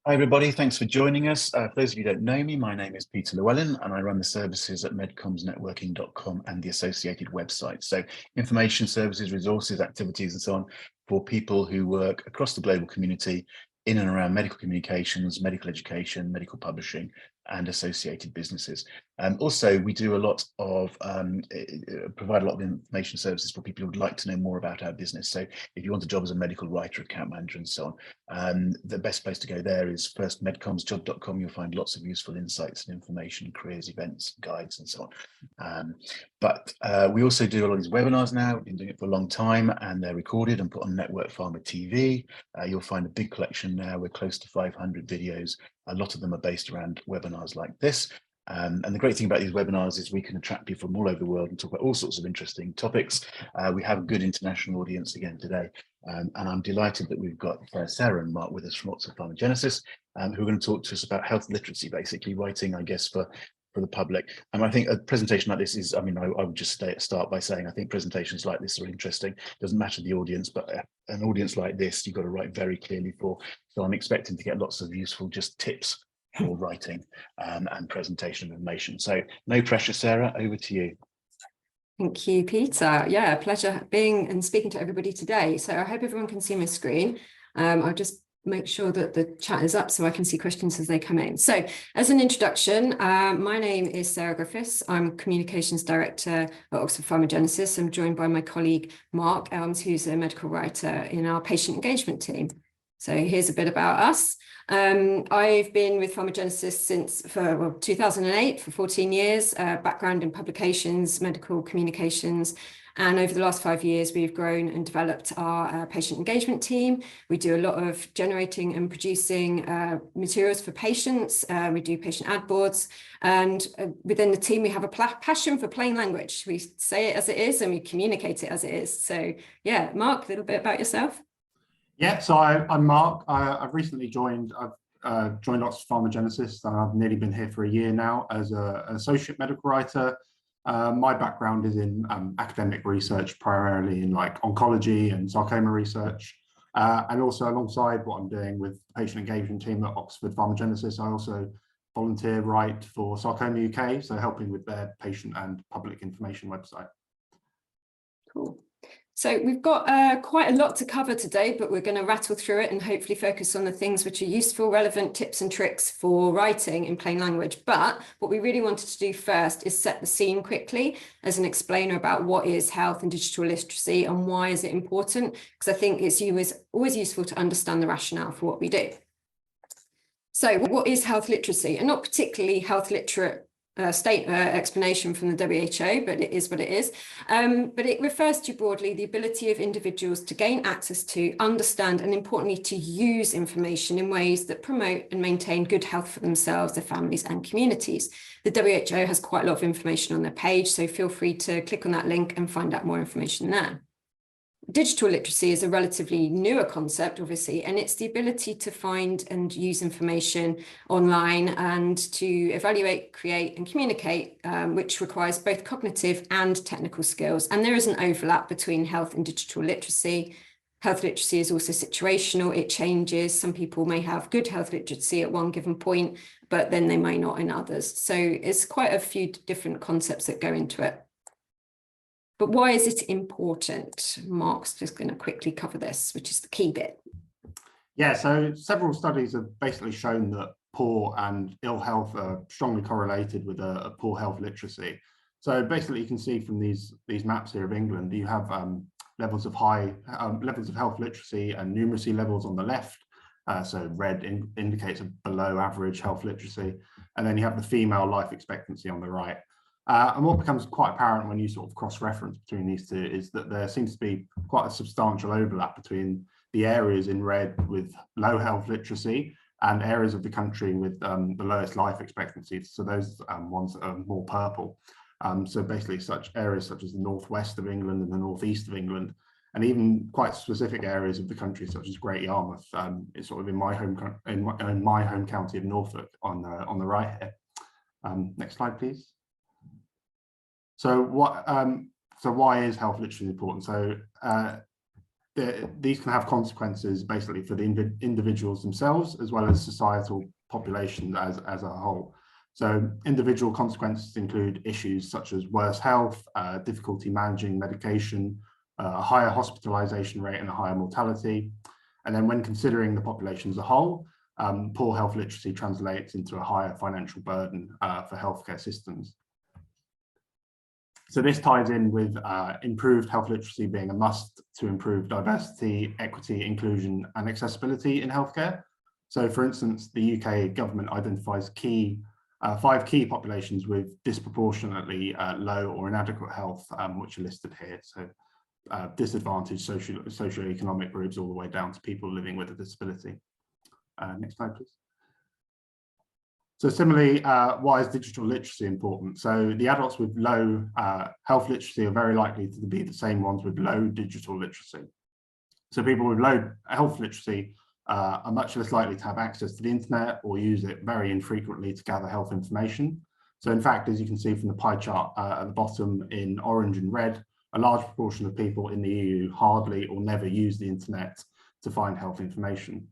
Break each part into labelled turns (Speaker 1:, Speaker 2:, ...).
Speaker 1: Hi, everybody. Thanks for joining us. For those of you who don't know me, my name is Peter Llewellyn, and I run the services at MedComms and the associated website. So information services, resources, activities, and so on for people who work across the global community in and around medical communications, medical education, medical publishing, and associated businesses. Also, we do a lot of provide a lot of information services for people who would like to know more about our business. So if you want a job as a medical writer, account manager, and so on, the best place to go there is first medcommsjob.com. You'll find lots of useful insights and information, careers, events, guides, and so on. But we also do a lot of these webinars now. We've been doing it for a long time, and they're recorded and put on NetworkPharma TV. You'll find a big collection now. We're close to 500 videos. A lot of them are based around webinars like this. And the great thing about these webinars is we can attract people from all over the world and talk about all sorts of interesting topics. We have a good international audience again today. And I'm delighted that we've got Sarah and Mark with us from Oxford PharmaGenesis, who are going to talk to us about health literacy, basically writing, I guess, for the public. And I think a presentation like this is, I would just start by saying, I think presentations like this are interesting. It doesn't matter the audience, but an audience like this, you've got to write very clearly for. So I'm expecting to get lots of useful just tips for writing and presentation of information. So no pressure, Sarah, over to you.
Speaker 2: Thank you, Peter. Yeah, pleasure being and speaking to everybody today. So I hope everyone can see my screen. I'll just make sure that the chat is up so I can see questions as they come in. So as an introduction, my name is Sarah Griffiths. I'm Communications Director at Oxford PharmaGenesis. I'm joined by my colleague, Mark Elms, who's a medical writer in our patient engagement team. So here's a bit about us. I've been with PharmaGenesis since 2008 for 14 years, background in publications, medical communications. And over the last 5 years, we've grown and developed our patient engagement team. We do a lot of generating and producing materials for patients. We do patient ad boards. And within the team, we have a passion for plain language. We say it as it is and we communicate it as it is. So yeah, Mark, a little bit about yourself.
Speaker 3: Yeah, so I'm Mark. I've recently joined. I've joined Oxford PharmaGenesis, and I've nearly been here for a year now as an associate medical writer. My background is in academic research, primarily in like oncology and sarcoma research, and also alongside what I'm doing with the patient engagement team at Oxford PharmaGenesis, I also volunteer write for Sarcoma UK, so helping with their patient and public information website.
Speaker 2: Cool. So we've got quite a lot to cover today, but we're going to rattle through it and hopefully focus on the things which are useful, relevant tips and tricks for writing in plain language. But what we really wanted to do first is set the scene quickly as an explainer about what is health and digital literacy and why is it important, because I think it's always useful to understand the rationale for what we do. So what is health literacy? And not particularly health literate explanation from the WHO, but it is what it is. But it refers to broadly the ability of individuals to gain access to, understand, and importantly, to use information in ways that promote and maintain good health for themselves, their families, and communities. The WHO has quite a lot of information on their page, so feel free to click on that link and find out more information there. Digital literacy is a relatively newer concept, obviously, and it's the ability to find and use information online and to evaluate, create, and communicate, which requires both cognitive and technical skills. And there is an overlap between health and digital literacy. Health literacy is also situational. It changes. Some people may have good health literacy at one given point, but then they may not in others. So it's quite a few different concepts that go into it. But why is it important? Mark's just going to quickly cover this, which is the key bit.
Speaker 3: Yeah, so several studies have basically shown that poor and ill health are strongly correlated with a poor health literacy. So basically, you can see from these maps here of England, you have levels of health literacy and numeracy levels on the left. So red indicates a below average health literacy, and then you have the female life expectancy on the right. And what becomes quite apparent when you sort of cross-reference between these two is that there seems to be quite a substantial overlap between the areas in red with low health literacy and areas of the country with the lowest life expectancy. So those ones that are more purple. So basically such areas such as the northwest of England and the northeast of England, and even quite specific areas of the country such as Great Yarmouth. It's sort of in my home county of Norfolk on the right here. Next slide, please. So why is health literacy important? So these can have consequences basically for the individuals themselves as well as societal populations as a whole. So individual consequences include issues such as worse health, difficulty managing medication, a higher hospitalization rate and a higher mortality. And then when considering the population as a whole, poor health literacy translates into a higher financial burden for healthcare systems. So this ties in with improved health literacy being a must to improve diversity, equity, inclusion and accessibility in healthcare. So for instance, the UK government identifies 5 key populations with disproportionately low or inadequate health, which are listed here. So disadvantaged socioeconomic groups all the way down to people living with a disability. Next slide, please. So similarly, why is digital literacy important? So the adults with low health literacy are very likely to be the same ones with low digital literacy. So people with low health literacy are much less likely to have access to the internet or use it very infrequently to gather health information. So in fact, as you can see from the pie chart at the bottom in orange and red, a large proportion of people in the EU hardly or never use the internet to find health information.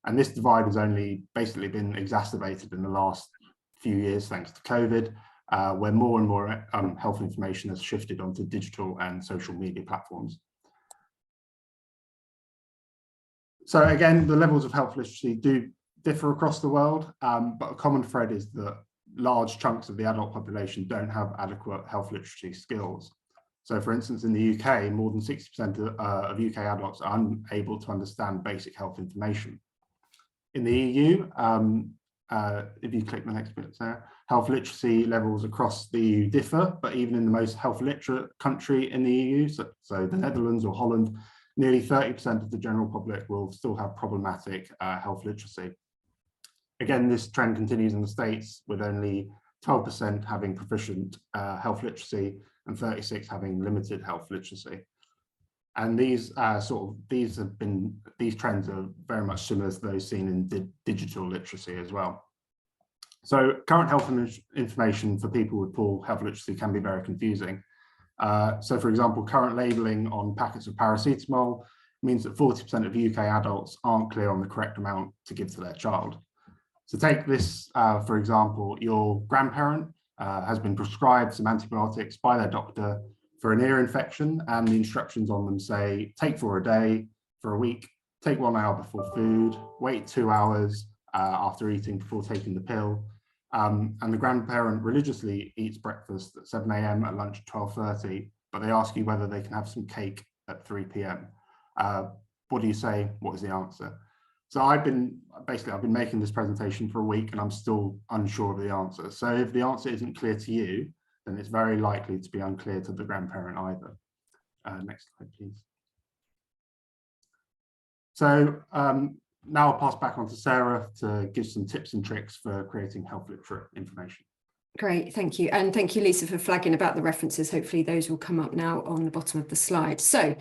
Speaker 3: And this divide has only basically been exacerbated in the last few years thanks to COVID, where more and more health information has shifted onto digital and social media platforms. So again, the levels of health literacy do differ across the world, but a common thread is that large chunks of the adult population don't have adequate health literacy skills. So for instance, in the UK, more than 60% of UK adults are unable to understand basic health information. In the EU, if you click the next bit, Sarah, health literacy levels across the EU differ, but even in the most health literate country in the EU, so the Netherlands or Holland, nearly 30% of the general public will still have problematic health literacy. Again, this trend continues in the States with only 12% having proficient health literacy and 36% having limited health literacy. And these trends are very much similar to those seen in digital literacy as well. So current health information for people with poor health literacy can be very confusing. So for example, current labeling on packets of paracetamol means that 40% of UK adults aren't clear on the correct amount to give to their child. So take this, for example, your grandparent has been prescribed some antibiotics by their doctor for an ear infection, and the instructions on them say, take for a day, for a week, take 1 hour before food, wait 2 hours after eating before taking the pill. And the grandparent religiously eats breakfast at 7 AM, at lunch at 12:30, but they ask you whether they can have some cake at 3 PM. What do you say? What is the answer? So I've been making this presentation for a week and I'm still unsure of the answer. So if the answer isn't clear to you, then it's very likely to be unclear to the grandparent either. Next slide, please. So now I'll pass back on to Sarah to give some tips and tricks for creating health literate information.
Speaker 2: Great, thank you. And thank you, Lisa, for flagging about the references. Hopefully those will come up now on the bottom of the slide. So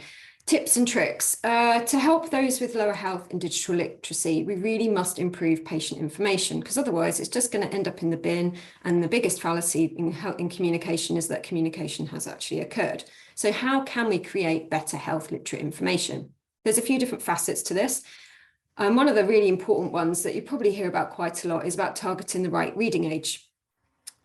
Speaker 2: tips and tricks. To help those with lower health and digital literacy, we really must improve patient information, because otherwise it's just going to end up in the bin. And the biggest fallacy in communication is that communication has actually occurred. So how can we create better health literate information? There's a few different facets to this. One of the really important ones that you probably hear about quite a lot is about targeting the right reading age.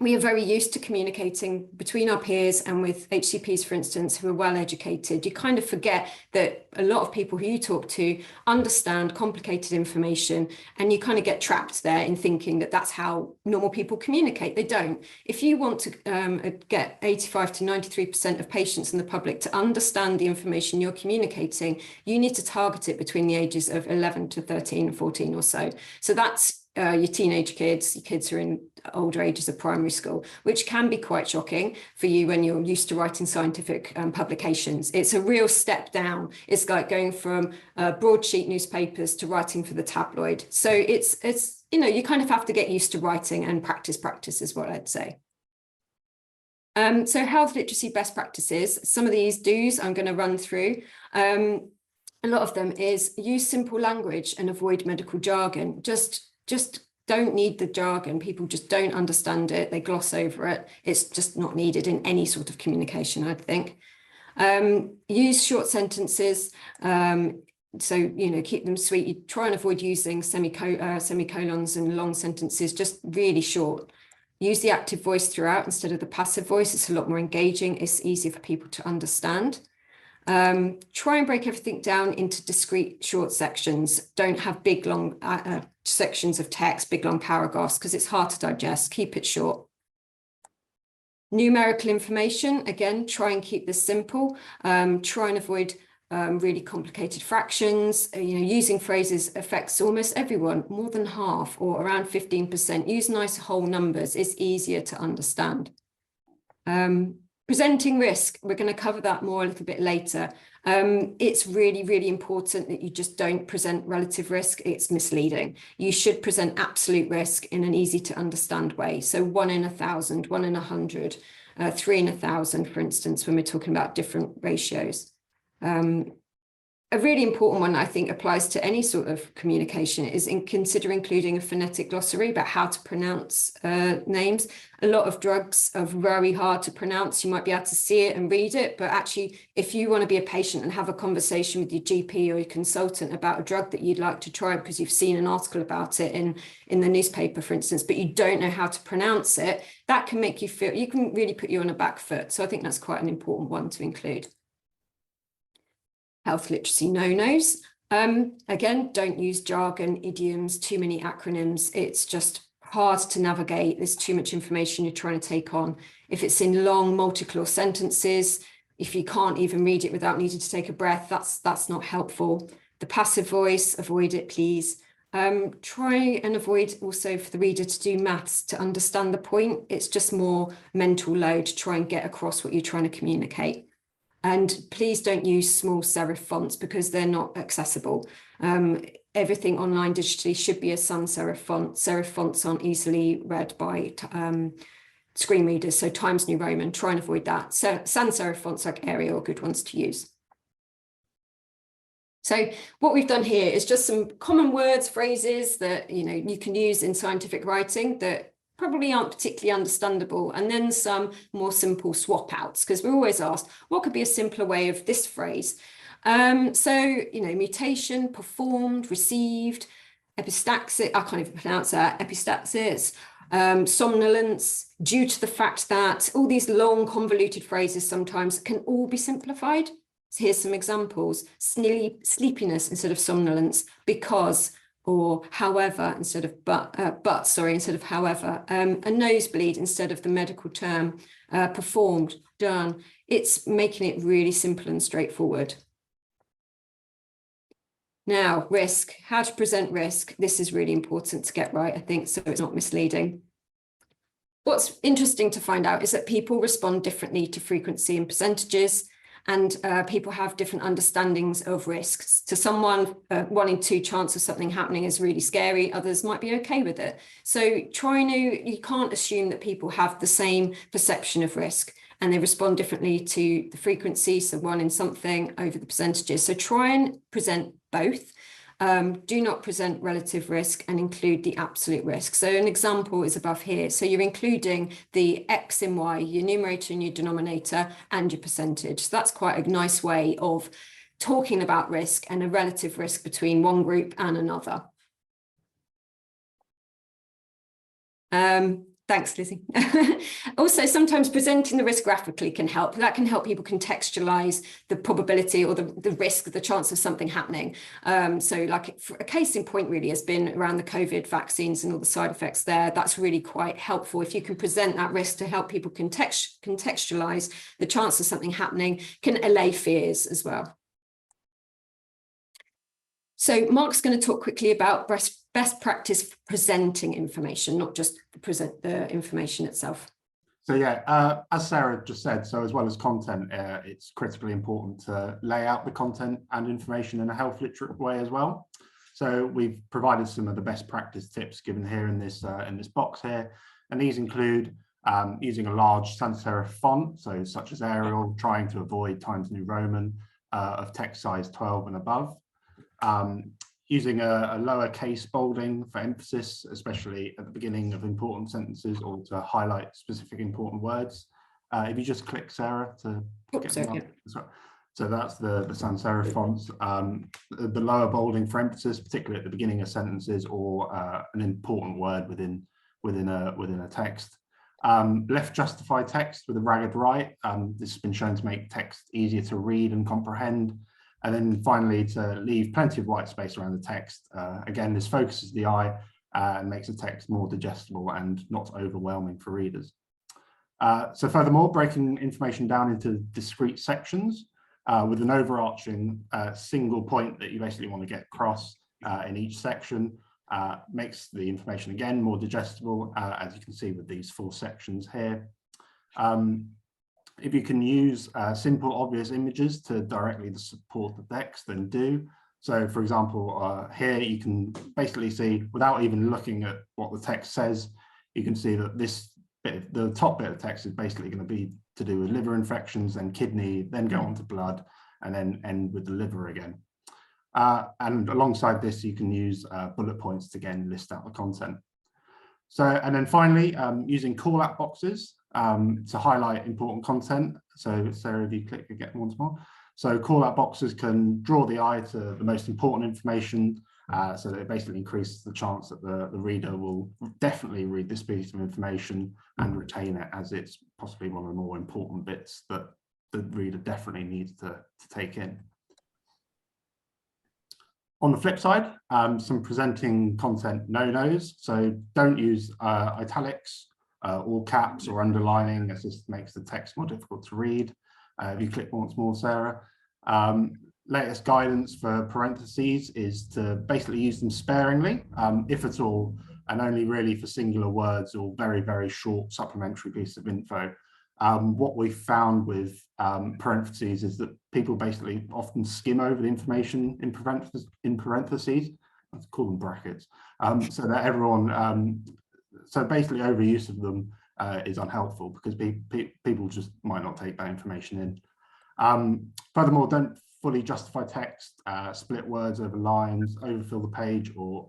Speaker 2: We are very used to communicating between our peers and with HCPs, for instance, who are well educated. You kind of forget that a lot of people who you talk to understand complicated information, and you kind of get trapped there in thinking that that's how normal people communicate. They don't. If you want to get 85 to 93% of patients in the public to understand the information you're communicating, you need to target it between the ages of 11 to 13, 14 or so. So that's your teenage kids, your kids who are in older ages of primary school, which can be quite shocking for you when you're used to writing scientific publications. It's a real step down. It's like going from broadsheet newspapers to writing for the tabloid. So it's you kind of have to get used to writing, and practice is what I'd say. So health literacy best practices, some of these do's I'm going to run through. A lot of them is use simple language and avoid medical jargon. Just don't need the jargon. People just don't understand it. They gloss over it. It's just not needed in any sort of communication, I think. Use short sentences. So, you know, keep them sweet. You try and avoid using semicolons and long sentences, just really short. Use the active voice throughout instead of the passive voice. It's a lot more engaging. It's easier for people to understand. Try and break everything down into discrete short sections. Don't have big, long sections of text, big, long paragraphs, because it's hard to digest. Keep it short. Numerical information, again, try and keep this simple. Try and avoid really complicated fractions. You know, using phrases affects almost everyone, more than half or around 15%. Use nice whole numbers. It's easier to understand. Presenting risk, we're going to cover that more a little bit later. It's really, really important that you just don't present relative risk. It's misleading. You should present absolute risk in an easy to understand way. So 1 in 1,000, 1 in 100, 3 in 1,000, for instance, when we're talking about different ratios. A really important one I think applies to any sort of communication is consider including a phonetic glossary about how to pronounce names. A lot of drugs are very hard to pronounce. You might be able to see it and read it, but actually if you want to be a patient and have a conversation with your GP or your consultant about a drug that you'd like to try because you've seen an article about it in the newspaper, for instance, but you don't know how to pronounce it, that can make you feel, you can really put you on a back foot. So I think that's quite an important one to include. Health literacy no-nos. Again, don't use jargon, idioms, too many acronyms. It's just hard to navigate. There's too much information you're trying to take on. If it's in long multi-clause sentences, if you can't even read it without needing to take a breath, that's not helpful. The passive voice, avoid it, please. Try and avoid also for the reader to do maths to understand the point. It's just more mental load to try and get across what you're trying to communicate. And please don't use small serif fonts because they're not accessible. Everything online digitally should be a sans serif font. Serif fonts aren't easily read by screen readers. So Times New Roman, try and avoid that. So sans serif fonts like Arial are good ones to use. So what we've done here is just some common words, phrases that you can use in scientific writing that probably aren't particularly understandable, and then some more simple swap outs, because we're always asked what could be a simpler way of this phrase. Mutation, performed, received, epistaxis, I can't even pronounce that, epistaxis, somnolence, due to the fact that all these long convoluted phrases sometimes can all be simplified. So here's some examples: sleepiness instead of somnolence, because, or however instead of instead of however, a nosebleed instead of the medical term, performed, done. It's making it really simple and straightforward. Now, risk, how to present risk. This is really important to get right, I think, so it's not misleading. What's interesting to find out is that people respond differently to frequency and percentages. And people have different understandings of risks. To someone, 1 in 2 chance of something happening is really scary. Others might be okay with it. So you can't assume that people have the same perception of risk and they respond differently to the frequency. So 1 in something over the percentages. So try and present both. Do not present relative risk and include the absolute risk. So an example is above here. So you're including the X in Y, your numerator and your denominator, and your percentage. So that's quite a nice way of talking about risk and a relative risk between one group and another. Thanks, Lizzie. Also, sometimes presenting the risk graphically can help. That can help people contextualize the probability or the risk, the chance of something happening. So like a case in point really has been around the COVID vaccines and all the side effects there. That's really quite helpful. If you can present that risk to help people contextualize the chance of something happening, can allay fears as well. So Mark's going to talk quickly about best practice for presenting information, not just present the information itself.
Speaker 3: So yeah, as Sarah just said, so as well as content, it's critically important to lay out the content and information in a health literate way as well. So we've provided some of the best practice tips given here in this box here, and these include using a large sans serif font, so such as Arial, trying to avoid Times New Roman of text size 12 and above. Using a lowercase bolding for emphasis, especially at the beginning of important sentences or to highlight specific important words. If you just click Sarah to get
Speaker 2: sorry,
Speaker 3: me up. So that's the sans serif fonts. The lower bolding for emphasis, particularly at the beginning of sentences or an important word within a text. Left justify text with a ragged right. This has been shown to make text easier to read and comprehend. And then finally, to leave plenty of white space around the text. Again, this focuses the eye and makes the text more digestible and not overwhelming for readers. So furthermore, breaking information down into discrete sections with an overarching single point that you basically want to get across in each section makes the information again more digestible, as you can see with these 4 sections here. If you can use simple, obvious images to directly support the text, then do. So, for example, here you can basically see, without even looking at what the text says, you can see that this bit, the top bit of text is basically going to be to do with liver infections, then kidney, then go on to blood, and then end with the liver again. And alongside this, you can use bullet points to again list out the content. So, and then finally, using call-out boxes to highlight important content. So, Sarah, if you click again once more. So, call-out boxes can draw the eye to the most important information, so that it basically increases the chance that the reader will definitely read this piece of information and retain it, as it's possibly one of the more important bits that the reader definitely needs to take in. On the flip side, some presenting content no-nos. So don't use italics, all caps or underlining, as this makes the text more difficult to read. If you click once more, Sarah. Latest guidance for parentheses is to basically use them sparingly, if at all, and only really for singular words or very, very short supplementary pieces of info. What we found with parentheses is that people basically often skim over the information in parentheses. Let's call them brackets, so that everyone, so basically overuse of them is unhelpful, because people just might not take that information in. Furthermore, don't fully justify text, split words over lines, overfill the page, or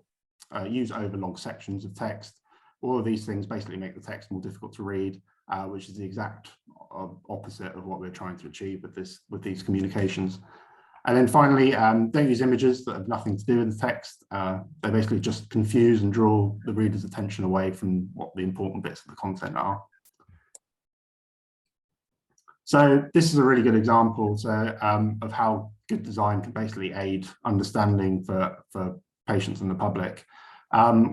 Speaker 3: use overlong sections of text. All of these things basically make the text more difficult to read, which is the exact opposite of what we're trying to achieve with these communications. And then finally, don't use images that have nothing to do with the text. They basically just confuse and draw the reader's attention away from what the important bits of the content are. So this is a really good example of how good design can basically aid understanding for patients and the public.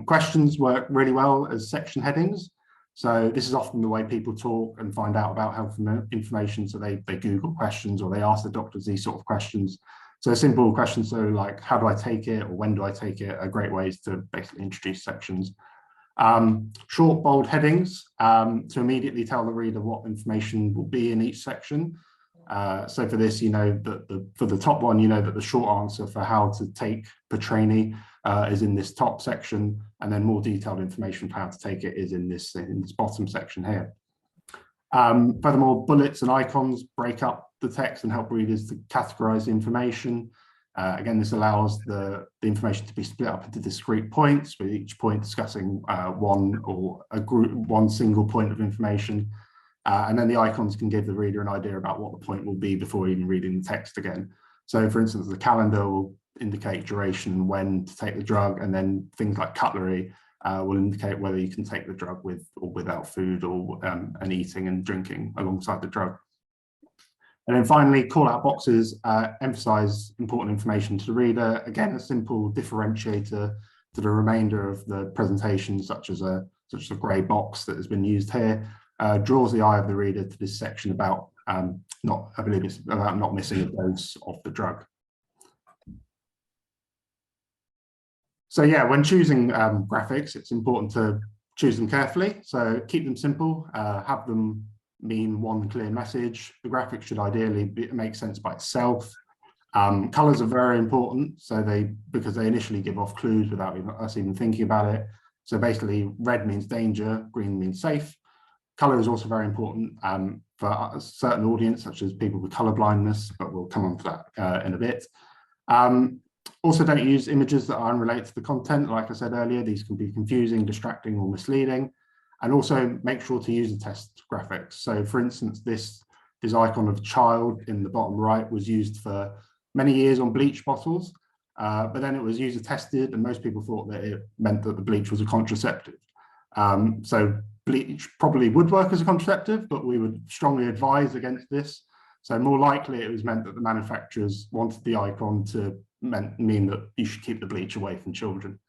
Speaker 3: Questions work really well as section headings. So this is often the way people talk and find out about health information. So they Google questions, or they ask the doctors these sort of questions. So simple questions, so like, how do I take it, or when do I take it, are great ways to basically introduce sections. Short, bold headings to immediately tell the reader what information will be in each section. So for this, you know that for the top one, you know that the short answer for how to take Petrani is in this top section, and then more detailed information for how to take it is in this bottom section here. Furthermore, bullets and icons break up the text and help readers to categorize the information. Again, this allows the information to be split up into discrete points, with each point discussing one single point of information. And then the icons can give the reader an idea about what the point will be before even reading the text again. So for instance, the calendar will indicate duration, when to take the drug, and then things like cutlery will indicate whether you can take the drug with or without food, or and eating and drinking alongside the drug. And then finally, call-out boxes emphasize important information to the reader. Again, a simple differentiator to the remainder of the presentation, such as a grey box that has been used here, draws the eye of the reader to this section about I believe it's about not missing a dose of the drug. So yeah, when choosing graphics, it's important to choose them carefully. So keep them simple, have them mean one clear message. The graphic should ideally make sense by itself. Colors are very important, because they initially give off clues without us even thinking about it. So basically, red means danger, green means safe. Color is also very important for a certain audience, such as people with colorblindness, but we'll come on to that in a bit. Also, don't use images that are unrelated to the content. Like I said earlier, these can be confusing, distracting, or misleading. and also make sure to use the test graphics. So for instance, this icon of child in the bottom right was used for many years on bleach bottles, but then it was user tested and most people thought that it meant that the bleach was a contraceptive. So bleach probably would work as a contraceptive, but we would strongly advise against this. So more likely it was meant that the manufacturers wanted the icon to mean that you should keep the bleach away from children.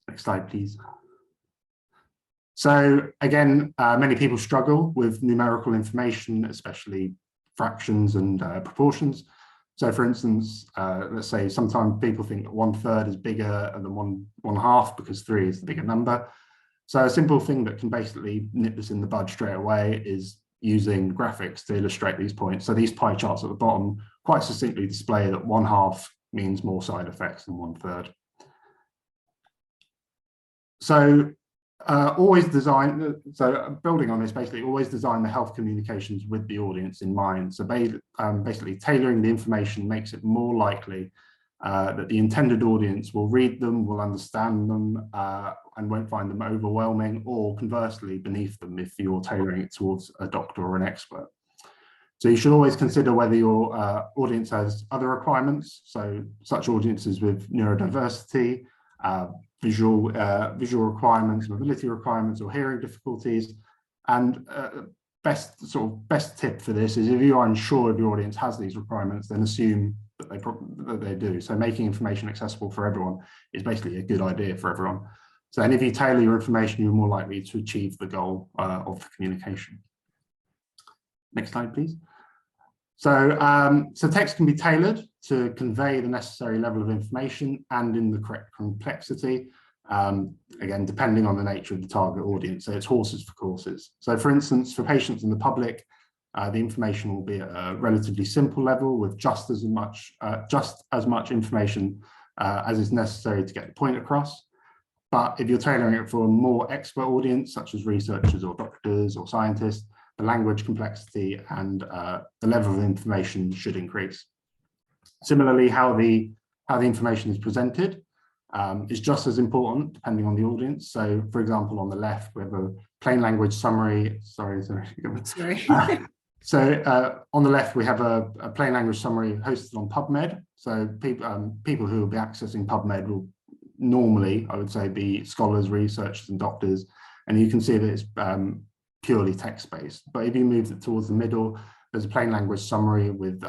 Speaker 3: Next slide, please. So again, many people struggle with numerical information, especially fractions and proportions. So for instance, let's say sometimes people think that 1/3 is bigger than 1/2 because 3 is the bigger number. So a simple thing that can basically nip this in the bud straight away is using graphics to illustrate these points. So these pie charts at the bottom quite succinctly display that 1/2 means more side effects than 1/3. So building on this, basically always design the health communications with the audience in mind. So basically tailoring the information makes it more likely that the intended audience will read them, will understand them, and won't find them overwhelming, or conversely beneath them if you're tailoring it towards a doctor or an expert. So you should always consider whether your audience has other requirements, so such audiences with neurodiversity, visual requirements, mobility requirements, or hearing difficulties. And best tip for this is if you are unsure if your audience has these requirements, then assume that they do. So making information accessible for everyone is basically a good idea for everyone. So, and if you tailor your information, you're more likely to achieve the goal of the communication. Next slide, please. So, so text can be tailored to convey the necessary level of information and in the correct complexity, again, depending on the nature of the target audience. So it's horses for courses. So for instance, for patients in the public, the information will be at a relatively simple level with just as much information as is necessary to get the point across. But if you're tailoring it for a more expert audience, such as researchers or doctors or scientists, the language complexity and the level of information should increase. Similarly, how the information is presented is just as important depending on the audience. So, for example, on the left, we have a plain language summary. Sorry. So on the left, we have a plain language summary hosted on PubMed. So people who will be accessing PubMed will normally, I would say, be scholars, researchers, and doctors. And you can see that it's purely text-based. But if you move it towards the middle, there's a plain language summary with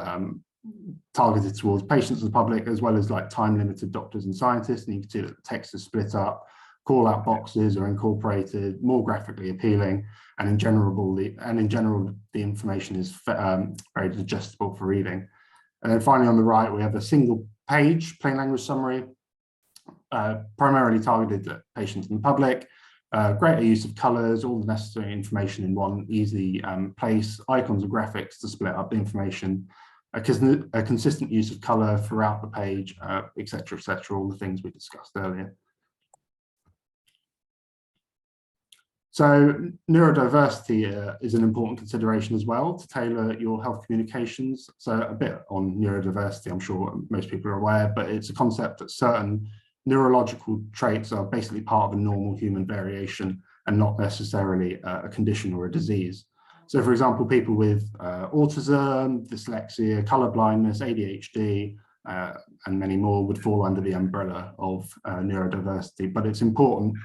Speaker 3: targeted towards patients and the public, as well as like time-limited doctors and scientists. And you can see that the text is split up, call-out boxes are incorporated, more graphically appealing, and in general, the information is very digestible for reading. And then finally, on the right, we have a single-page plain language summary, primarily targeted at patients and the public. Greater use of colours, all the necessary information in one easy place, icons and graphics to split up the information, a consistent use of colour throughout the page, etc., all the things we discussed earlier. So neurodiversity is an important consideration as well to tailor your health communications. So a bit on neurodiversity, I'm sure most people are aware, but it's a concept that certain neurological traits are basically part of a normal human variation and not necessarily a condition or a disease. So for example, people with autism, dyslexia, colorblindness, ADHD, and many more would fall under the umbrella of neurodiversity. But it's important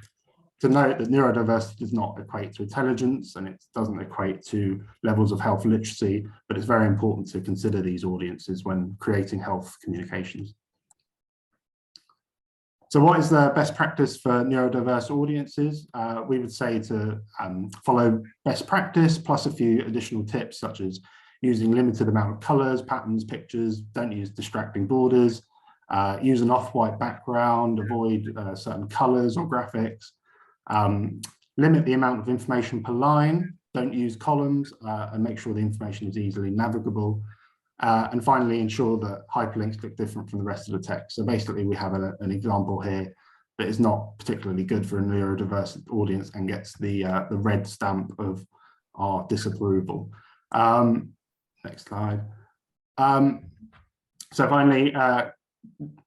Speaker 3: to note that neurodiversity does not equate to intelligence and it doesn't equate to levels of health literacy, but it's very important to consider these audiences when creating health communications. So what is the best practice for neurodiverse audiences? We would say to follow best practice plus a few additional tips, such as using limited amount of colors, patterns, pictures, don't use distracting borders, use an off-white background, avoid certain colors or graphics, limit the amount of information per line, don't use columns, and make sure the information is easily navigable. And finally, ensure that hyperlinks look different from the rest of the text. So basically, we have an example here that is not particularly good for a neurodiverse audience and gets the red stamp of our disapproval. Next slide. So finally,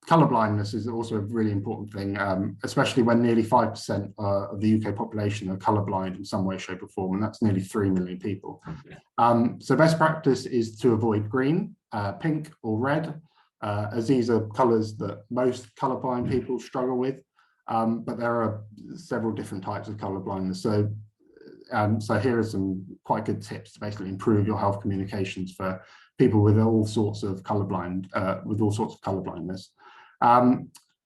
Speaker 3: Colorblindness is also a really important thing, especially when nearly 5% of the UK population are colorblind in some way, shape or form, and that's nearly 3 million people. So best practice is to avoid green, pink or red, as these are colors that most colorblind people struggle with, but there are several different types of colorblindness. So here are some quite good tips to basically improve your health communications for people with all sorts of colorblindness.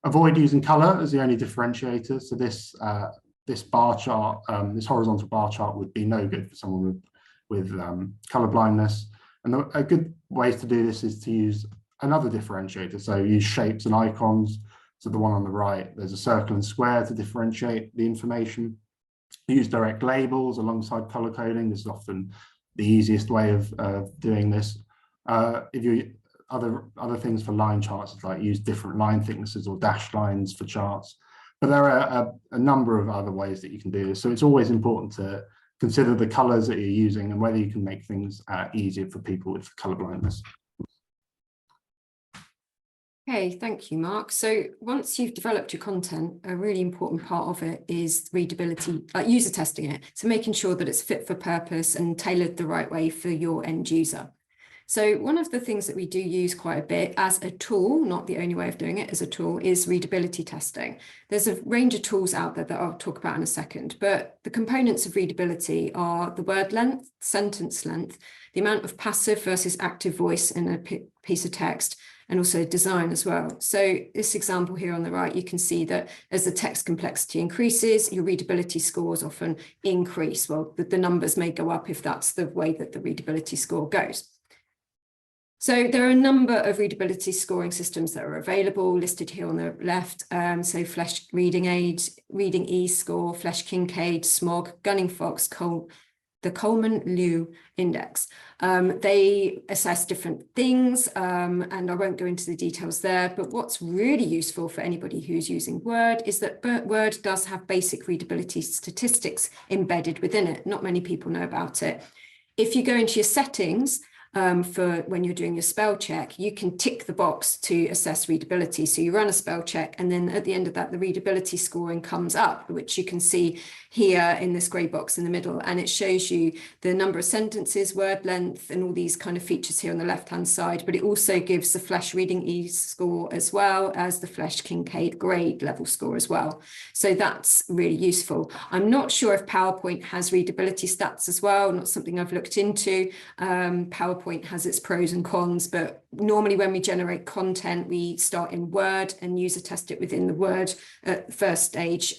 Speaker 3: Avoid using color as the only differentiator. So this bar chart, this horizontal bar chart would be no good for someone with colorblindness. And a good way to do this is to use another differentiator. So use shapes and icons. So the one on the right, there's a circle and square to differentiate the information. Use direct labels alongside color coding. This is often the easiest way of doing this. If you other things for line charts, is like use different line thicknesses or dashed lines for charts. But there are a number of other ways that you can do this. So it's always important to consider the colors that you're using and whether you can make things easier for people with color blindness.
Speaker 2: Okay, thank you, Mark. So once you've developed your content, a really important part of it is readability, like user testing it. So making sure that it's fit for purpose and tailored the right way for your end user. So one of the things that we do use quite a bit as a tool, not the only way of doing it as a tool, is readability testing. There's a range of tools out there that I'll talk about in a second, but the components of readability are the word length, sentence length, the amount of passive versus active voice in a piece of text, and also design as well. So this example here on the right, you can see that as the text complexity increases, your readability scores often increase. Well, the numbers may go up if that's the way that the readability score goes. So there are a number of readability scoring systems that are available, listed here on the left. So Flesch Reading Aid, Reading Ease Score, Flesch Kincaid, SMOG, Gunning Fox, the Coleman-Liu Index. They assess different things, and I won't go into the details there, but what's really useful for anybody who's using Word is that Word does have basic readability statistics embedded within it. Not many people know about it. If you go into your settings, for when you're doing your spell check, you can tick the box to assess readability. So you run a spell check, and then at the end of that, the readability scoring comes up, which you can see here in this grey box in the middle, and it shows you the number of sentences, word length, and all these kind of features here on the left-hand side. But it also gives the Flesch Reading Ease score as well as the Flesch Kincaid grade level score as well. So that's really useful. I'm not sure if PowerPoint has readability stats as well, not something I've looked into. PowerPoint has its pros and cons, but normally when we generate content, we start in Word and user test it within the Word at the first stage.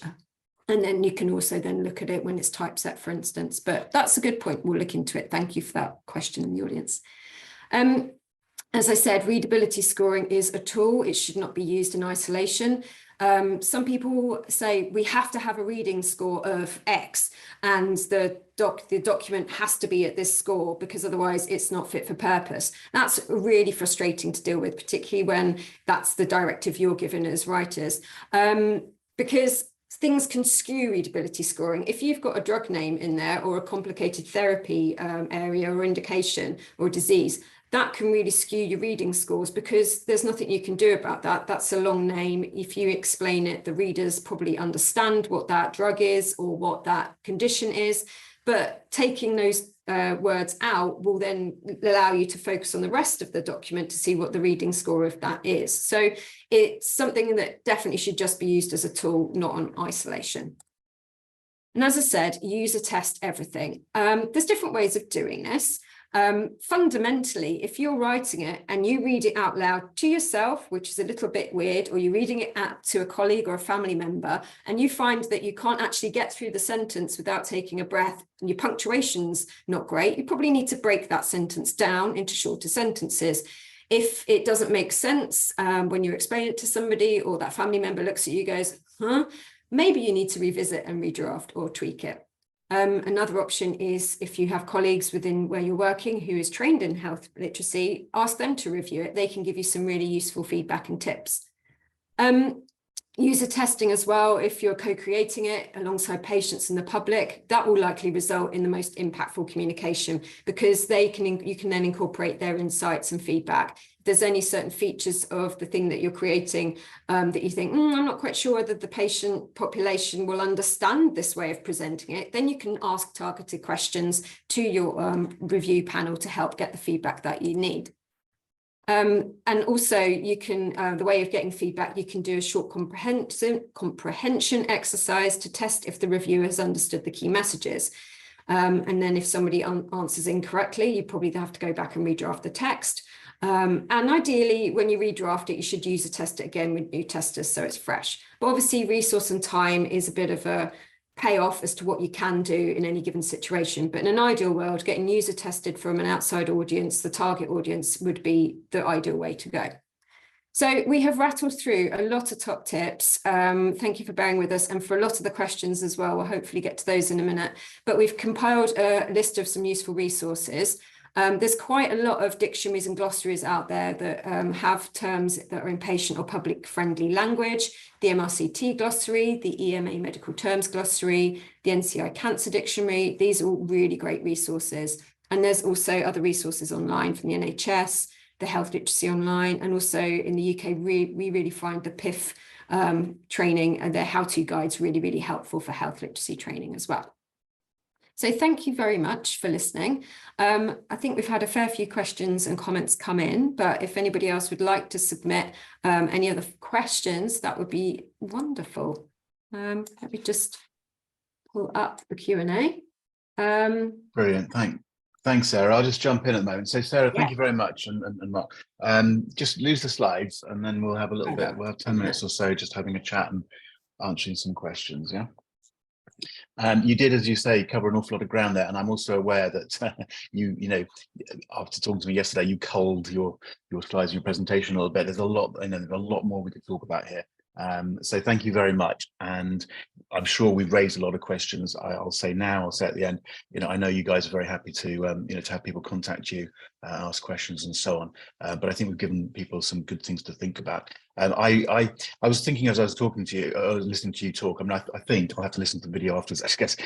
Speaker 2: And then you can also then look at it when it's typeset, for instance. But that's a good point. We'll look into it. Thank you for that question in the audience. As I said, readability scoring is a tool. It should not be used in isolation. Some people say we have to have a reading score of X and the document has to be at this score because otherwise it's not fit for purpose. That's really frustrating to deal with, particularly when that's the directive you're given as writers, because things can skew readability scoring. If you've got a drug name in there or a complicated therapy area or indication or disease, that can really skew your reading scores because there's nothing you can do about that. That's a long name. If you explain it, the readers probably understand what that drug is or what that condition is. But taking those words out will then allow you to focus on the rest of the document to see what the reading score of that is. So it's something that definitely should just be used as a tool, not on isolation. And as I said, user test everything. There's different ways of doing this. Fundamentally, if you're writing it and you read it out loud to yourself, which is a little bit weird, or you're reading it out to a colleague or a family member, and you find that you can't actually get through the sentence without taking a breath and your punctuation's not great, you probably need to break that sentence down into shorter sentences. If it doesn't make sense when you explain it to somebody or that family member looks at you and goes, huh, maybe you need to revisit and redraft or tweak it. Another option is if you have colleagues within where you're working who is trained in health literacy, ask them to review it. They can give you some really useful feedback and tips. User testing as well, if you're co-creating it alongside patients and the public, that will likely result in the most impactful communication because you can then incorporate their insights and feedback. If there's any certain features of the thing that you're creating that you think, I'm not quite sure whether the patient population will understand this way of presenting it, then you can ask targeted questions to your review panel to help get the feedback that you need. And also you can, the way of getting feedback, you can do a short comprehension exercise to test if the reviewer has understood the key messages. And then if somebody answers incorrectly, you probably have to go back and redraft the text. And ideally, when you redraft it, you should use a test it again with new testers so it's fresh. But obviously, resource and time is a bit of a payoff as to what you can do in any given situation. But in an ideal world, getting user tested from an outside audience, the target audience, would be the ideal way to go. So we have rattled through a lot of top tips. Thank you for bearing with us, and for a lot of the questions as well. We'll hopefully get to those in a minute. But we've compiled a list of some useful resources. There's quite a lot of dictionaries and glossaries out there that have terms that are in patient or public friendly language. The MRCT glossary, the EMA medical terms glossary, the NCI cancer dictionary. These are all really great resources. And there's also other resources online from the NHS, the Health Literacy Online, and also in the UK, we really find the PIF training and their how-to guides really, really helpful for health literacy training as well. So thank you very much for listening. I think we've had a fair few questions and comments come in, but if anybody else would like to submit any other questions, that would be wonderful. Let me just pull up the Q&A.
Speaker 1: Brilliant, thanks, Sarah. I'll just jump in at the moment. So Sarah, thank you very much, and Mark. Just lose the slides and then we'll have a little bit, we'll have 10 minutes or so just having a chat and answering some questions, yeah? You did, as you say, cover an awful lot of ground there, and I'm also aware that you know, after talking to me yesterday, you culled your slides and your presentation a little bit. There's a lot, there's a lot more we could talk about here. So thank you very much, and I'm sure we've raised a lot of questions. I'll say now, I'll say at the end. I know you guys are very happy to to have people contact you, ask questions and so on. But I think we've given people some good things to think about. I was thinking as I was talking to you, listening to you talk. I mean, I think I'll have to listen to the video afterwards. I guess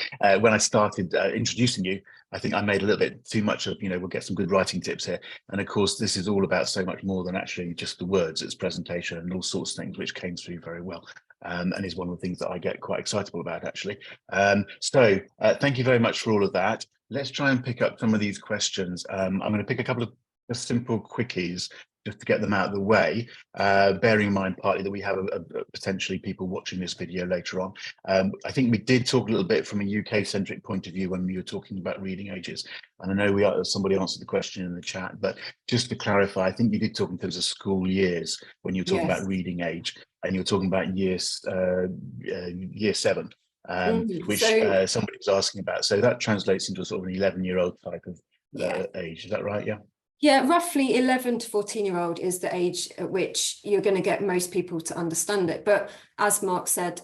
Speaker 1: when I started introducing you, I think I made a little bit too much of, we'll get some good writing tips here. And of course, this is all about so much more than actually just the words. It's presentation and all sorts of things, which came through very well. And is one of the things that I get quite excitable about, actually. So thank you very much for all of that. Let's try and pick up some of these questions. I'm going to pick a couple of simple quickies just to get them out of the way, bearing in mind partly that we have potentially people watching this video later on. I think we did talk a little bit from a UK-centric point of view when we were talking about reading ages. And I know somebody answered the question in the chat, but just to clarify, I think you did talk in terms of school years when you were talking about reading age, and you were talking about year 7. Which somebody was asking about. So that translates into a sort of an 11-year-old type of age. Is that right? Yeah.
Speaker 2: Yeah, roughly 11 to 14-year-old is the age at which you're going to get most people to understand it. But as Mark said,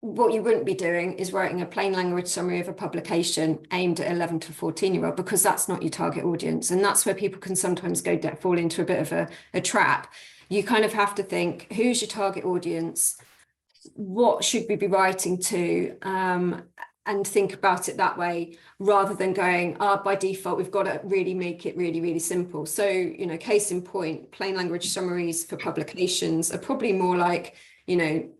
Speaker 2: what you wouldn't be doing is writing a plain language summary of a publication aimed at 11 to 14-year-old, because that's not your target audience. And that's where people can sometimes fall into a bit of a trap. You kind of have to think, who's your target audience? What should we be writing to? And think about it that way, rather than going, by default, we've got to really make it really, really simple. So, case in point, plain language summaries for publications are probably more like, 16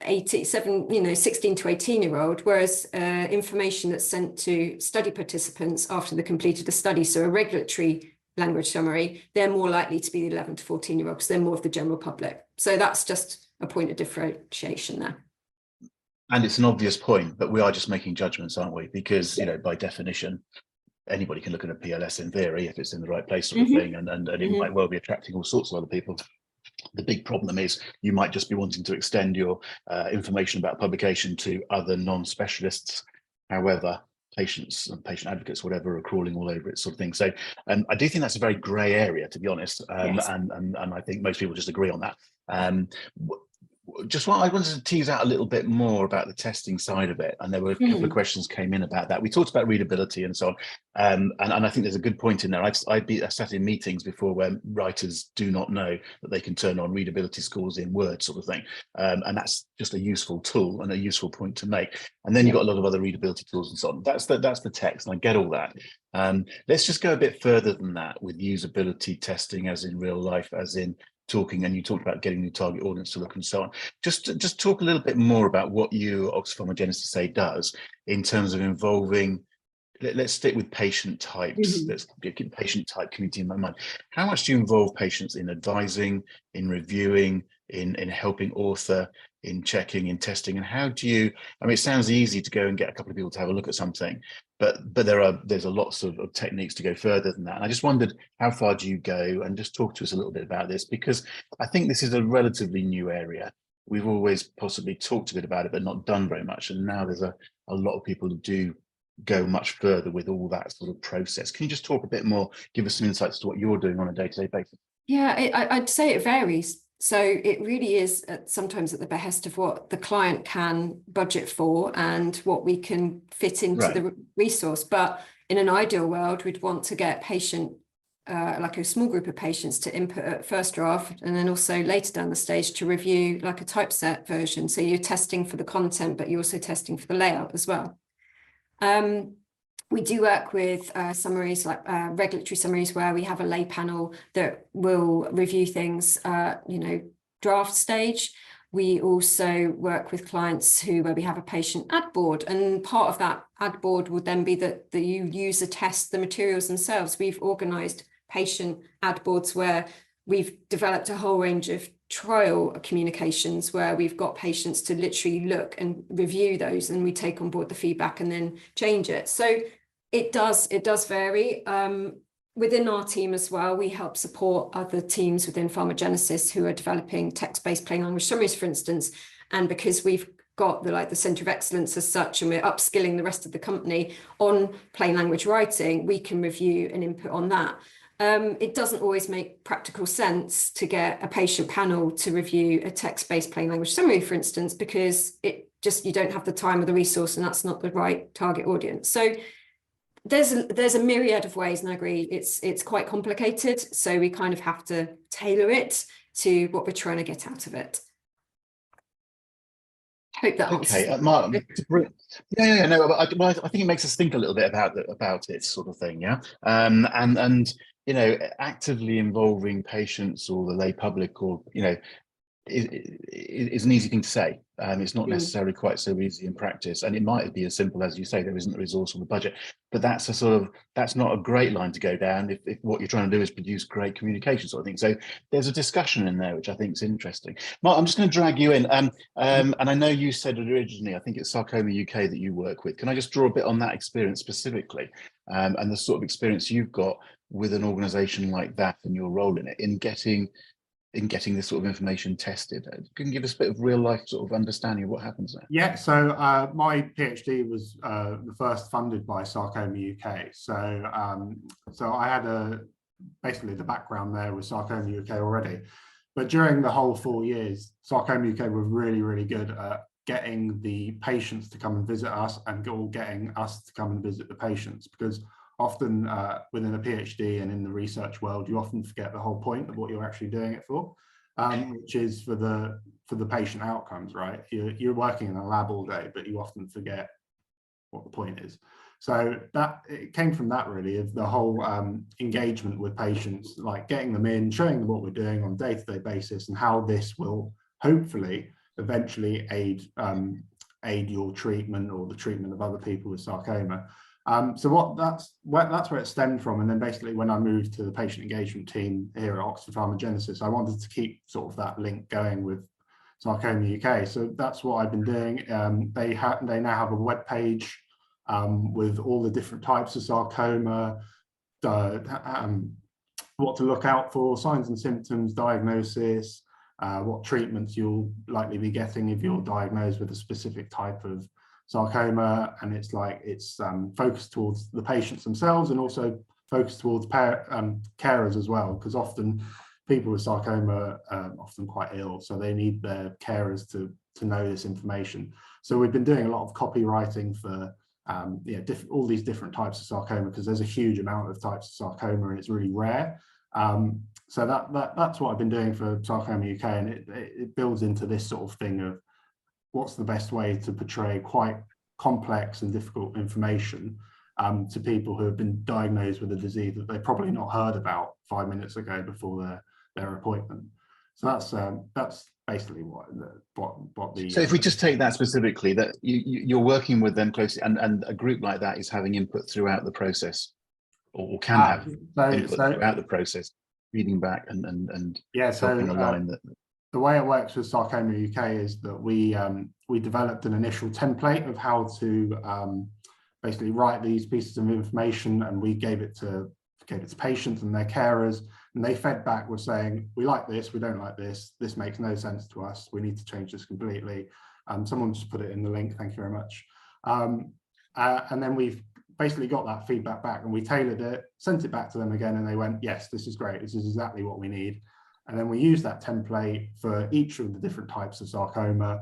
Speaker 2: to 18-year-old, whereas information that's sent to study participants after they completed a study, so a regulatory language summary, they're more likely to be the 11 to 14-year-old because they're more of the general public. So that's just a point of differentiation there.
Speaker 1: And it's an obvious point, but we are just making judgments, aren't we? Because, by definition, anybody can look at a PLS in theory if it's in the right place sort of thing, and it might well be attracting all sorts of other people. The big problem is you might just be wanting to extend your information about publication to other non-specialists. However, patients and patient advocates, whatever, are crawling all over it sort of thing. So I do think that's a very grey area, to be honest. And I think most people just agree on that. I wanted to tease out a little bit more about the testing side of it, and there were a couple of questions came in about that. We talked about readability and so on, and I think there's a good point in there. I've sat in meetings before where writers do not know that they can turn on readability scores in Word, sort of thing, and that's just a useful tool and a useful point to make. And then you've got a lot of other readability tools and so on. That's the text, and I get all that. Let's just go a bit further than that with usability testing, as in real life, as in talking, and you talked about getting the target audience to look and so on. Just talk a little bit more about what you, Oxford PharmaGenesis, say does in terms of involving, let's stick with patient types. Let's get patient type community in my mind. How much do you involve patients in advising, in reviewing, in helping author, in checking, in testing? And how do you, I mean, it sounds easy to go and get a couple of people to have a look at something, but there's a lots of techniques to go further than that. And I just wondered, how far do you go? And just talk to us a little bit about this, because I think this is a relatively new area. We've always possibly talked a bit about it, but not done very much. And now there's a lot of people who do go much further with all that sort of process. Can you just talk a bit more, give us some insights to what you're doing on a day-to-day basis?
Speaker 2: Yeah, I'd say it varies. So it really is sometimes at the behest of what the client can budget for and what we can fit into the resource. But in an ideal world, we'd want to get like a small group of patients to input at first draft, and then also later down the stage to review like a typeset version. So you're testing for the content, but you're also testing for the layout as well. We do work with summaries, like regulatory summaries, where we have a lay panel that will review things, draft stage. We also work with clients where we have a patient ad board, and part of that ad board would then be that the user tests the materials themselves. We've organised patient ad boards where we've developed a whole range of trial communications where we've got patients to literally look and review those, and we take on board the feedback and then change it. So it does vary. Within our team as well, we help support other teams within PharmaGenesis who are developing text-based plain language summaries, for instance. And because we've got the Centre of Excellence as such, and we're upskilling the rest of the company on plain language writing, we can review and input on that. It doesn't always make practical sense to get a patient panel to review a text-based plain language summary, for instance, because you don't have the time or the resource, and that's not the right target audience. So there's a myriad of ways, and I agree, it's quite complicated. So we kind of have to tailor it to what we're trying to get out of it. Hope that answers.
Speaker 1: Okay, Mark. Yeah, no, I think it makes us think a little bit about it, sort of thing. Yeah, and actively involving patients or the lay public, or is an easy thing to say. It's not necessarily quite so easy in practice, and it might be as simple as you say, there isn't the resource or the budget. But that's not a great line to go down if what you're trying to do is produce great communication, sort of thing. So there's a discussion in there which I think is interesting. Mark, I'm just going to drag you in, and I know you said originally, I think it's Sarcoma UK that you work with. Can I just draw a bit on that experience specifically, and the sort of experience you've got with an organisation like that and your role in it, in getting this sort of information tested? Can you give us a bit of real life sort of understanding of what happens there?
Speaker 3: Yeah, so my PhD was the first funded by Sarcoma UK. So I had basically the background there with Sarcoma UK already. But during the whole 4 years, Sarcoma UK were really, really good at getting the patients to come and visit us, and getting us to come and visit the patients, because often within a PhD and in the research world, you often forget the whole point of what you're actually doing it for, which is for the patient outcomes, right? You're working in a lab all day, but you often forget what the point is. So it came from that, really, of the whole engagement with patients, like getting them in, showing them what we're doing on a day-to-day basis, and how this will hopefully eventually aid your treatment or the treatment of other people with sarcoma. So that's where it stemmed from. And then basically when I moved to the patient engagement team here at Oxford PharmaGenesis, I wanted to keep sort of that link going with Sarcoma UK. So that's what I've been doing. They now have a web page with all the different types of sarcoma, what to look out for, signs and symptoms, diagnosis, what treatments you'll likely be getting if you're diagnosed with a specific type of sarcoma. And it's focused towards the patients themselves, and also focused towards carers as well, because often people with sarcoma are often quite ill, so they need their carers to know this information. So we've been doing a lot of copywriting for all these different types of sarcoma, because there's a huge amount of types of sarcoma and it's really rare. So that's what I've been doing for Sarcoma UK, and it builds into this sort of thing of what's the best way to portray quite complex and difficult information to people who have been diagnosed with a disease that they've probably not heard about 5 minutes ago before their appointment. So that's basically what the.
Speaker 1: So if we just take that specifically, that you're working with them closely, and a group like that is having input throughout the process, or can have input throughout the process, feeding back and helping align that.
Speaker 3: The way it works with Sarcoma UK is that we developed an initial template of how to basically write these pieces of information, and we gave it to patients and their carers, and they fed back with saying, we like this, we don't like this makes no sense to us, we need to change this completely. Someone just put it in the link, thank you very much. And then we've basically got that feedback back, and we tailored it, sent it back to them again, and they went, yes, this is great, this is exactly what we need. And then we use that template for each of the different types of sarcoma,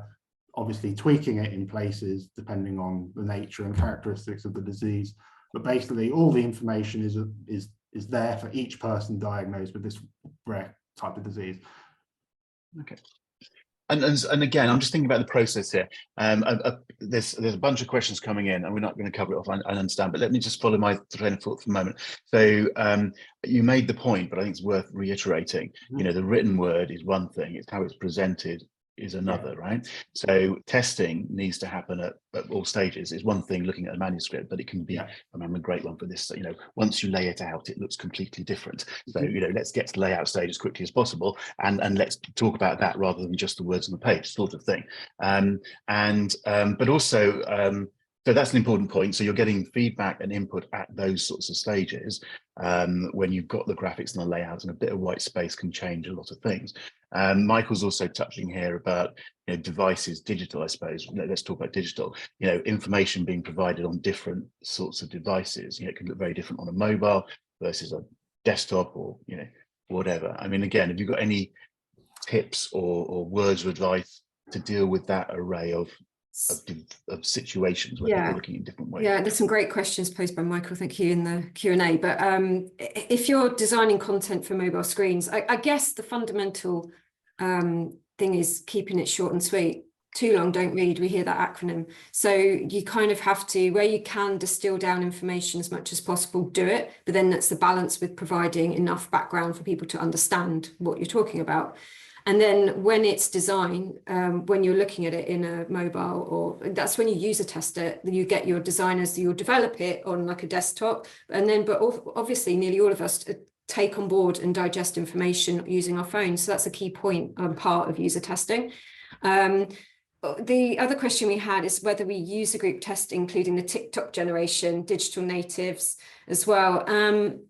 Speaker 3: obviously tweaking it in places depending on the nature and characteristics of the disease. But basically all the information is there for each person diagnosed with this rare type of disease.
Speaker 1: Okay. And again, I'm just thinking about the process here. There's a bunch of questions coming in, and we're not going to cover it off, I understand, but let me just follow my train of thought for a moment. So you made the point, but I think it's worth reiterating. Mm-hmm. You know, the written word is one thing, it's how it's presented is another, right? So testing needs to happen at all stages. It's one thing looking at a manuscript, but it can be, I remember a great one for this, you know, once you lay it out, it looks completely different. So, you know, let's get to the layout stage as quickly as possible, and let's talk about that rather than just the words on the page, sort of thing. But also, so that's an important point. So you're getting feedback and input at those sorts of stages when you've got the graphics and the layout, and a bit of white space can change a lot of things. Michael's also touching here about, you know, devices, digital, I suppose. Let's talk about digital. You know, information being provided on different sorts of devices. You know, it can look very different on a mobile versus a desktop, or, you know, whatever. I mean, again, have you got any tips or words of advice to deal with that array of situations where people are looking in different ways?
Speaker 2: Yeah, there's some great questions posed by Michael, thank you, in the Q&A. But if you're designing content for mobile screens, I guess the fundamental thing is keeping it short and sweet. Too long, don't read, we hear that acronym. So you kind of have to, where you can distill down information as much as possible, do it, but then that's the balance with providing enough background for people to understand what you're talking about. And then when it's designed, when you're looking at it in a mobile, or that's when you user test it, you get your designers, you'll develop it on like a desktop. And then, but obviously nearly all of us take on board and digest information using our phones. So that's a key point part of user testing. The other question we had is whether we user group test, including the TikTok generation, digital natives as well.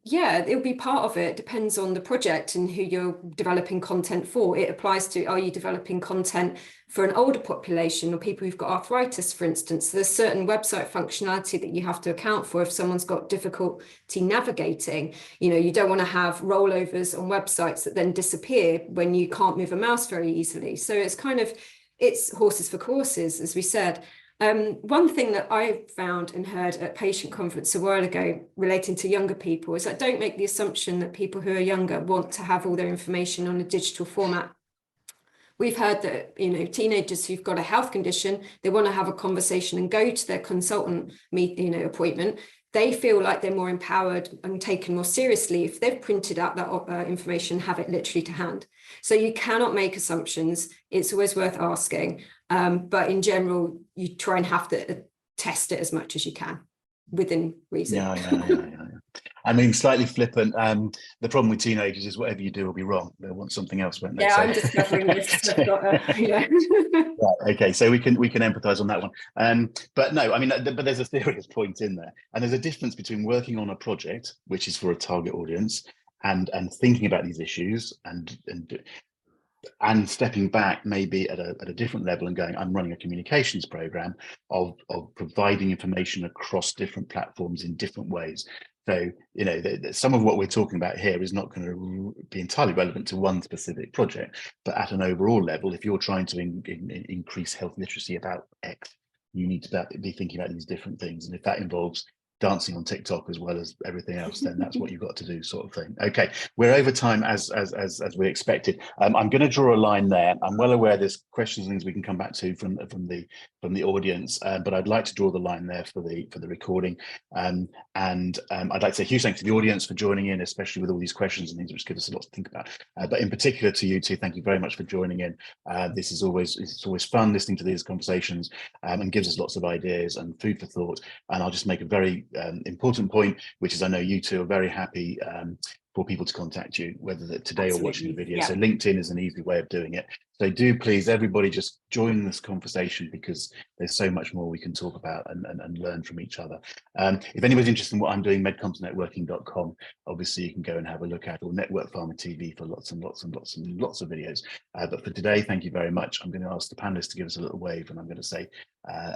Speaker 2: Yeah, it'll be part of it. Depends on the project and who you're developing content for. It applies to, are you developing content for an older population or people who've got arthritis, for instance? So there's certain website functionality that you have to account for if someone's got difficulty navigating. You know, you don't want to have rollovers on websites that then disappear when you can't move a mouse very easily. So it's kind of, it's horses for courses, as we said. One thing that I found and heard at patient conference a while ago relating to younger people is that don't make the assumption that people who are younger want to have all their information on a digital format. We've heard that, you know, teenagers who've got a health condition, they want to have a conversation and go to their consultant appointment. They feel like they're more empowered and taken more seriously if they've printed out that information, have it literally to hand. So you cannot make assumptions. It's always worth asking. But in general, you try and have to test it as much as you can within reason.
Speaker 1: Yeah. I mean, slightly flippant. The problem with teenagers is whatever you do will be wrong. They'll want something else, won't they?
Speaker 2: Yeah,
Speaker 1: so,
Speaker 2: I'm discovering this. Yeah.
Speaker 1: Right, okay, so we can empathise on that one. But no, I mean, but there's a serious point in there, and there's a difference between working on a project, which is for a target audience, and thinking about these issues and stepping back maybe at a different level and going, I'm running a communications program of providing information across different platforms in different ways. So, you know, some of what we're talking about here is not going to be entirely relevant to one specific project, but at an overall level, if you're trying to increase health literacy about X, you need to be thinking about these different things. And if that involves dancing on TikTok as well as everything else, then that's what you've got to do, sort of thing. Okay, we're over time as we expected. I'm going to draw a line there. I'm well aware there's questions and things we can come back to from the audience, but I'd like to draw the line there for the recording. I'd like to say a huge thanks to the audience for joining in, especially with all these questions and things which give us a lot to think about. But in particular to you two, thank you very much for joining in. It's always fun listening to these conversations, and gives us lots of ideas and food for thought. And I'll just make a very important point, which is I know you two are very happy for people to contact you, whether they're today or watching the video. Yeah. So LinkedIn is an easy way of doing it. So do please, everybody, just join this conversation, because there's so much more we can talk about and learn from each other. If anybody's interested in what I'm doing, MedComsNetworking.com, obviously you can go and have a look at, or NetworkPharma TV for lots and lots of videos. But for today, thank you very much. I'm going to ask the panelists to give us a little wave, and I'm going to say,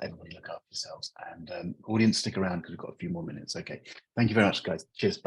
Speaker 1: everybody look after yourselves, and audience, stick around because we've got a few more minutes. Okay, thank you very much, guys. Cheers, bye.